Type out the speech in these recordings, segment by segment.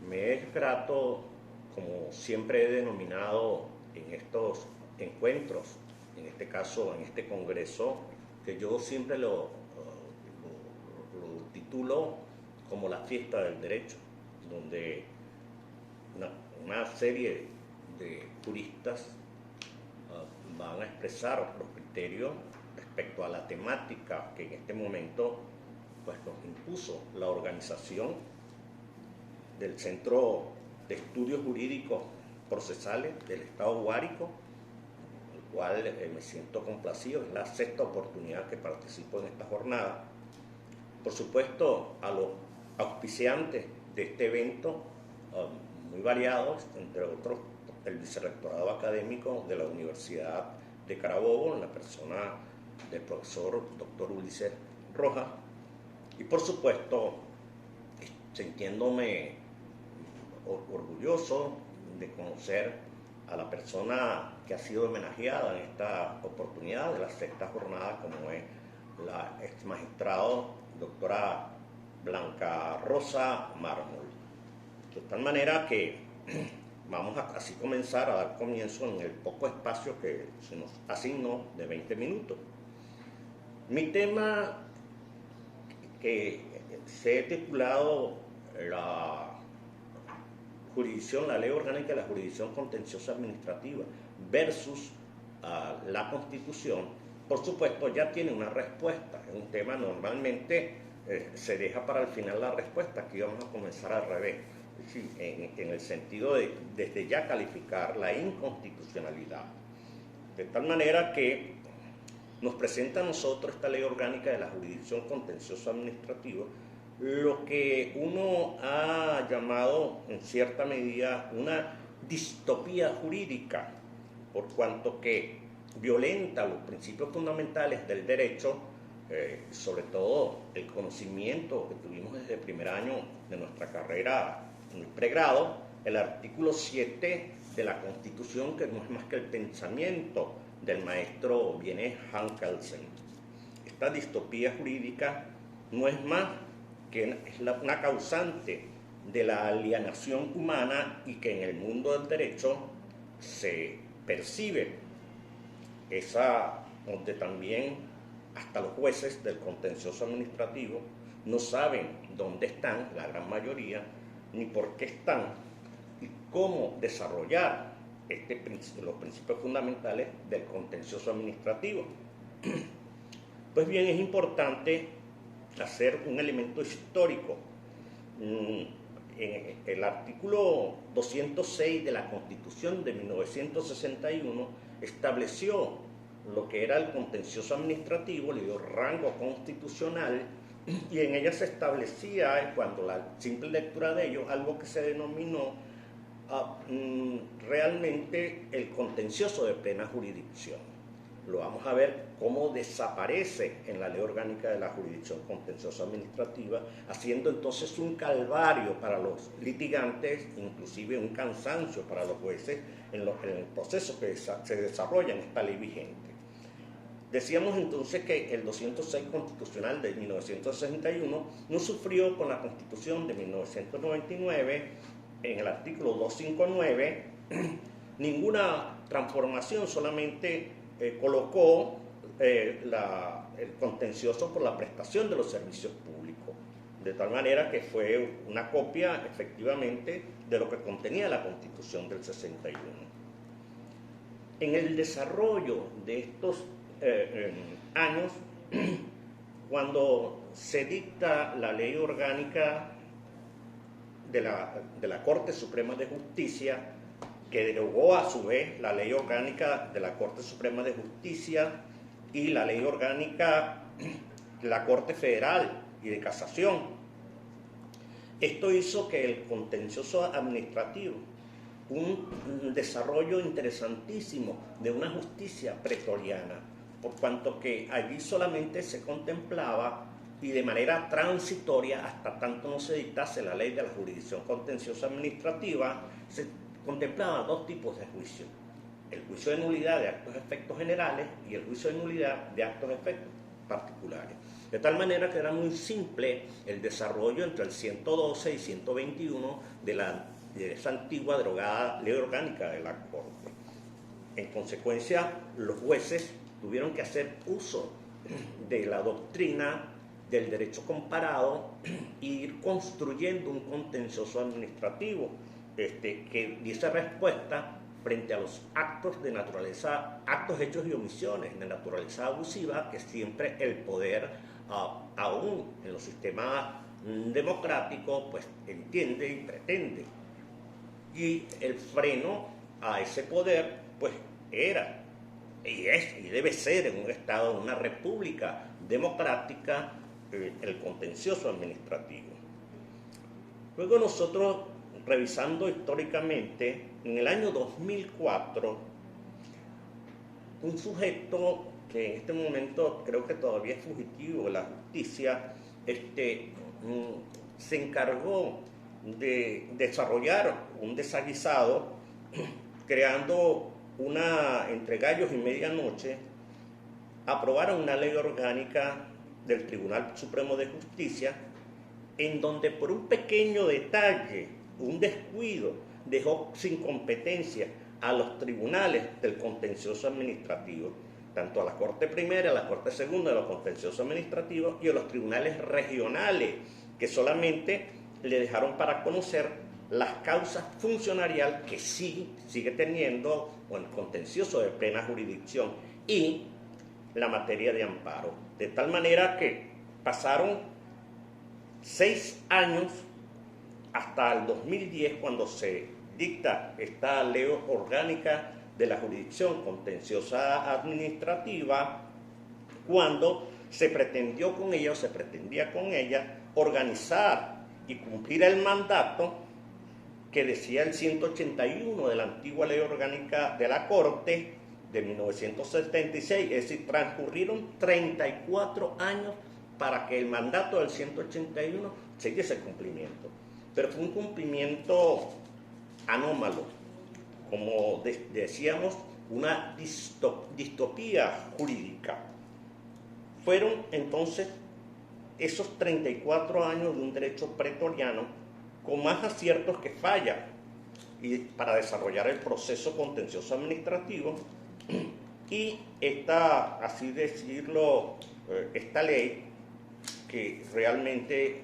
Me es grato, como siempre he denominado en estos encuentros, en este caso, en este congreso, que yo siempre lo titulo como la fiesta del derecho, donde una, una serie de juristas van a expresar los criterios respecto a la temática que en este momento pues, nos impuso la organización del Centro de Estudios Jurídicos Procesales del Estado Guárico, el cual me siento complacido. Es la sexta oportunidad que participo en esta jornada. Por supuesto, a los auspiciantes de este evento, muy variados, entre otros el vicerrectorado académico de la Universidad de Carabobo, en la persona del profesor doctor Ulises Rojas, y por supuesto sintiéndome orgulloso de conocer a la persona que ha sido homenajeada en esta oportunidad de la sexta jornada, como es la ex magistrado doctora Blanca Rosa Mármol. De tal manera que vamos a así comenzar a dar comienzo en el poco espacio que se nos asignó de 20 minutos. Mi tema, que se ha titulado la jurisdicción, la ley orgánica de la jurisdicción contenciosa administrativa versus la Constitución, por supuesto ya tiene una respuesta. Es un tema normalmente se deja para el final la respuesta. Aquí vamos a comenzar al revés, sí, en el sentido de desde ya calificar la inconstitucionalidad. De tal manera que nos presenta a nosotros esta ley orgánica de la jurisdicción contenciosa administrativa, lo que uno ha llamado en cierta medida una distopía jurídica, por cuanto que violenta los principios fundamentales del derecho, sobre todo el conocimiento que tuvimos desde el primer año de nuestra carrera en el pregrado, el artículo 7 de la Constitución, que no es más que el pensamiento del maestro Viennet Hankelsen. Esta distopía jurídica no es más que es una causante de la alienación humana, y que en el mundo del derecho se percibe esa, donde también hasta los jueces del contencioso administrativo no saben dónde están, la gran mayoría, ni por qué están, y cómo desarrollar los principios fundamentales del contencioso administrativo. Pues bien, es importante hacer un elemento histórico. En el artículo 206 de la Constitución de 1961 estableció lo que era el contencioso administrativo, le dio rango constitucional, y en ella se establecía, cuando la simple lectura de ello, algo que se denominó realmente el contencioso de plena jurisdicción. Lo vamos a ver cómo desaparece en la ley orgánica de la jurisdicción contenciosa administrativa, haciendo entonces un calvario para los litigantes, inclusive un cansancio para los jueces en el proceso que se desarrolla en esta ley vigente. Decíamos entonces que el 206 constitucional de 1961 no sufrió con la Constitución de 1999, en el artículo 259, ninguna transformación, solamente colocó el contencioso por la prestación de los servicios públicos, de tal manera que fue una copia efectivamente de lo que contenía la Constitución del 61. En el desarrollo de estos años, cuando se dicta la ley orgánica de la Corte Suprema de Justicia, que derogó a su vez la ley orgánica de la Corte Suprema de Justicia y la ley orgánica de la Corte Federal y de Casación. Esto hizo que el contencioso administrativo, un desarrollo interesantísimo de una justicia pretoriana, por cuanto que allí solamente se contemplaba, y de manera transitoria, hasta tanto no se dictase la ley de la jurisdicción contenciosa administrativa, se contemplaba dos tipos de juicio: el juicio de nulidad de actos de efectos generales y el juicio de nulidad de actos de efectos particulares. De tal manera que era muy simple el desarrollo entre el 112 y 121 de esa antigua drogada ley orgánica de la Corte. En consecuencia, los jueces tuvieron que hacer uso de la doctrina del derecho comparado e ir construyendo un contencioso administrativo que diese respuesta frente a los actos de naturaleza, actos, hechos y omisiones de naturaleza abusiva que siempre el poder, aún en los sistemas democráticos, pues entiende y pretende. Y el freno a ese poder, pues era, y es, y debe ser en un Estado, en una república democrática, el contencioso administrativo. Luego nosotros, revisando históricamente, en el año 2004, un sujeto que en este momento creo que todavía es fugitivo de la justicia, se encargó de desarrollar un desaguisado creando entre gallos y medianoche, aprobaron una ley orgánica del Tribunal Supremo de Justicia en donde por un pequeño detalle, un descuido, dejó sin competencia a los tribunales del contencioso administrativo, tanto a la Corte Primera, a la Corte Segunda de los contenciosos administrativos y a los tribunales regionales, que solamente le dejaron para conocer las causas funcionarial que sí sigue teniendo el contencioso de plena jurisdicción y la materia de amparo. De tal manera que pasaron 6 años hasta el 2010 cuando se dicta esta ley orgánica de la jurisdicción contenciosa administrativa, cuando se pretendía con ella organizar y cumplir el mandato que decía el 181 de la antigua ley orgánica de la Corte de 1976, es decir, transcurrieron 34 años para que el mandato del 181 se diese cumplimiento. Pero fue un cumplimiento anómalo, como decíamos, una distopía jurídica. Fueron entonces esos 34 años de un derecho pretoriano con más aciertos que fallas y para desarrollar el proceso contencioso administrativo y esta, así decirlo, esta ley que realmente,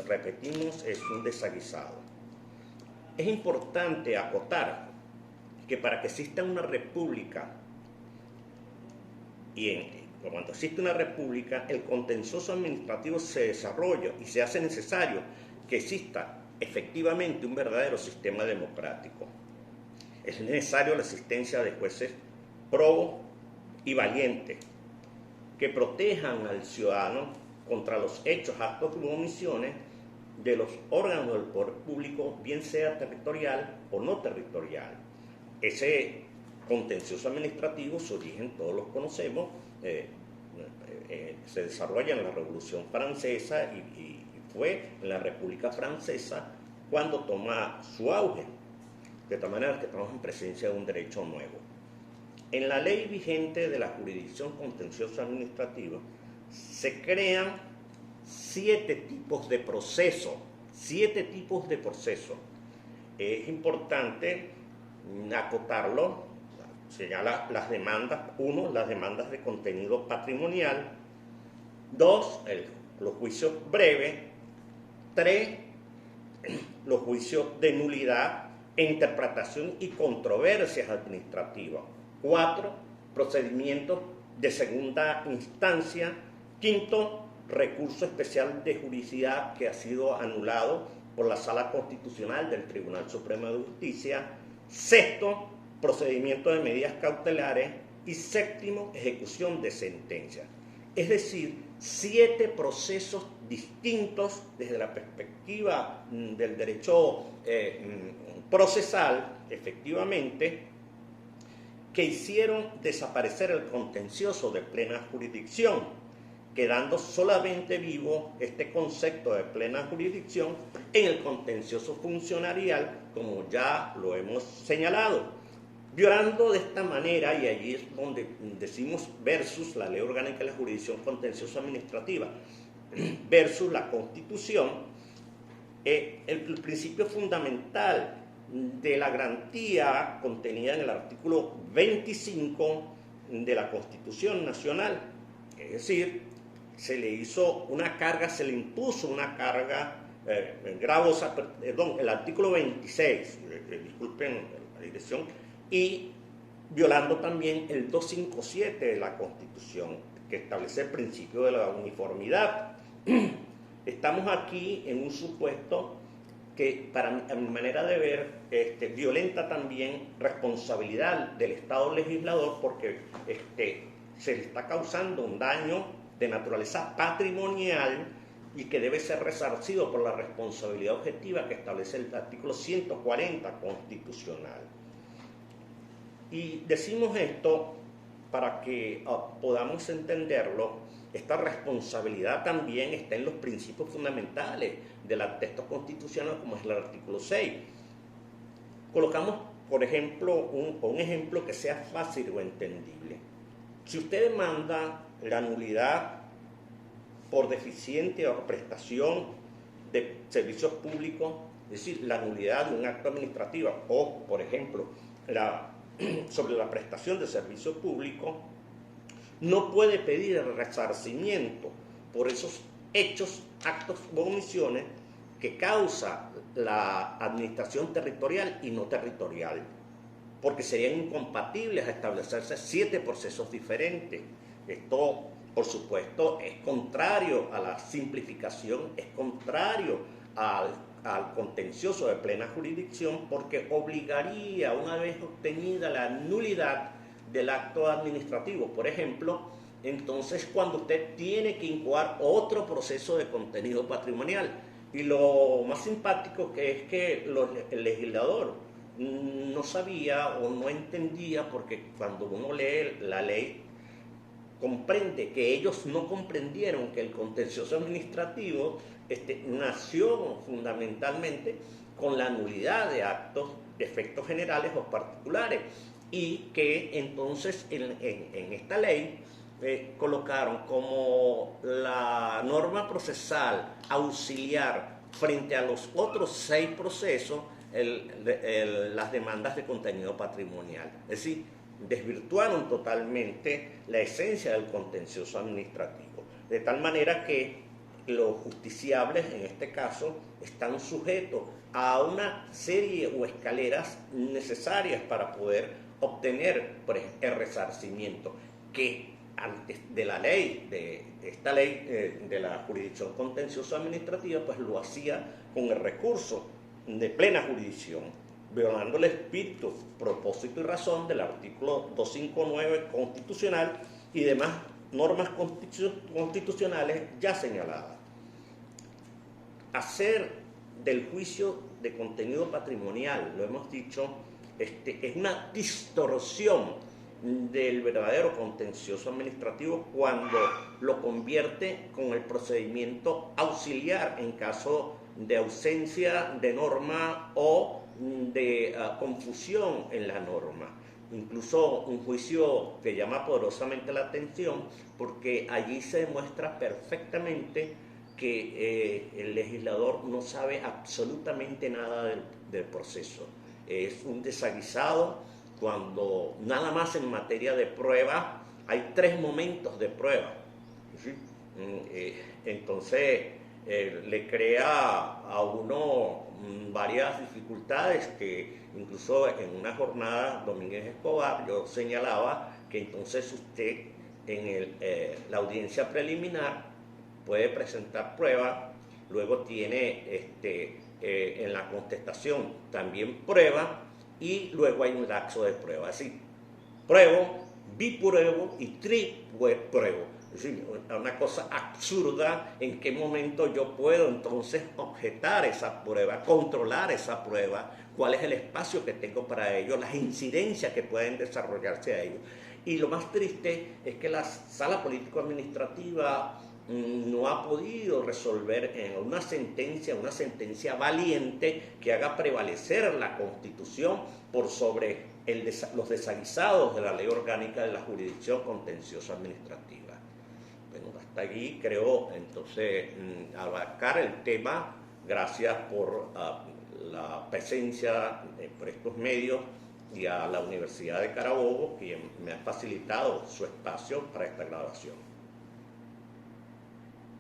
repetimos, es un desaguisado. Es importante acotar que para que exista una república cuando existe una república, el contencioso administrativo se desarrolla y se hace necesario que exista efectivamente un verdadero sistema democrático. Es necesario la existencia de jueces probos y valientes que protejan al ciudadano contra los hechos, actos u omisiones de los órganos del poder público, bien sea territorial o no territorial. Ese contencioso administrativo, su origen todos los conocemos, se desarrolla en la Revolución Francesa y fue en la República Francesa cuando toma su auge, de tal manera que estamos en presencia de un derecho nuevo. En la ley vigente de la jurisdicción contenciosa administrativa se crean 7 tipos de procesos. Es importante acotarlo. Señala las demandas. 1, las demandas de contenido patrimonial. 2, los juicios breves. 3, los juicios de nulidad e interpretación y controversias administrativas. 4, procedimientos de segunda instancia. 5, recurso especial de juridicidad que ha sido anulado por la Sala Constitucional del Tribunal Supremo de Justicia. 6, procedimiento de medidas cautelares. Y 7, ejecución de sentencias. Es decir, 7 procesos distintos desde la perspectiva del derecho procesal, efectivamente, que hicieron desaparecer el contencioso de plena jurisdicción, quedando solamente vivo este concepto de plena jurisdicción en el contencioso funcionarial, como ya lo hemos señalado. violando de esta manera, y allí es donde decimos versus la Ley Orgánica de la Jurisdicción Contencioso Administrativa, versus la Constitución, el principio fundamental de la garantía contenida en el artículo 25 de la Constitución Nacional. Es decir, se le hizo una carga, se le impuso una carga gravosa, perdón, el artículo 26, disculpen la dirección, y violando también el 257 de la Constitución, que establece el principio de la uniformidad. Estamos aquí en un supuesto que, para mi manera de ver, violenta también responsabilidad del Estado legislador, porque se le está causando un daño de naturaleza patrimonial y que debe ser resarcido por la responsabilidad objetiva que establece el artículo 140 constitucional. Y decimos esto para que podamos entenderlo. Esta responsabilidad también está en los principios fundamentales del texto constitucional, como es el artículo 6. Colocamos, por ejemplo, un ejemplo que sea fácil o entendible. Si usted demanda la nulidad por deficiente o prestación de servicios públicos, es decir, la nulidad de un acto administrativo, o, por ejemplo, sobre la prestación de servicios públicos, no puede pedir el resarcimiento por esos hechos, actos o omisiones que causa la administración territorial y no territorial, porque serían incompatibles a establecerse 7 procesos diferentes. Esto, por supuesto, es contrario a la simplificación, es contrario al contencioso de plena jurisdicción, porque obligaría, una vez obtenida la nulidad del acto administrativo, por ejemplo, entonces cuando usted tiene que incoar otro proceso de contenido patrimonial. Y lo más simpático que es que el legislador no sabía o no entendía, porque cuando uno lee la ley comprende que ellos no comprendieron que el contencioso administrativo nació fundamentalmente con la nulidad de actos de efectos generales o particulares, y que entonces en esta ley colocaron como la norma procesal auxiliar frente a los otros 6 procesos las demandas de contenido patrimonial. Es decir, desvirtuaron totalmente la esencia del contencioso administrativo, de tal manera que los justiciables, en este caso, están sujetos a una serie o escaleras necesarias para poder obtener, por ejemplo, el resarcimiento, que antes de la ley, de esta ley de la jurisdicción contencioso administrativa, pues lo hacía con el recurso de plena jurisdicción, violando el espíritu, propósito y razón del artículo 259 constitucional y demás normas constitucionales ya señaladas. Hacer del juicio de contenido patrimonial, lo hemos dicho, es una distorsión del verdadero contencioso administrativo cuando lo convierte con el procedimiento auxiliar en caso de ausencia de norma o de confusión en la norma. Incluso un juicio que llama poderosamente la atención, porque allí se demuestra perfectamente que el legislador no sabe absolutamente nada del proceso. Es un desaguisado cuando nada más en materia de prueba hay 3 momentos de prueba. ¿Sí? Entonces le crea a uno varias dificultades que incluso en una jornada Domínguez Escobar yo señalaba que entonces usted en la audiencia preliminar puede presentar prueba, luego tiene en la contestación también prueba, y luego hay un lapso de prueba. Así, pruebo, bipruebo y tripruebo. Es decir, una cosa absurda en qué momento yo puedo entonces objetar esa prueba, controlar esa prueba, cuál es el espacio que tengo para ello, las incidencias que pueden desarrollarse a ello. Y lo más triste es que la sala político-administrativa no ha podido resolver en una sentencia valiente que haga prevalecer la Constitución por sobre los desaguisados de la Ley Orgánica de la Jurisdicción Contenciosa Administrativa. Bueno, hasta allí creo entonces abarcar el tema. Gracias por la presencia por estos medios y a la Universidad de Carabobo, quien me ha facilitado su espacio para esta grabación.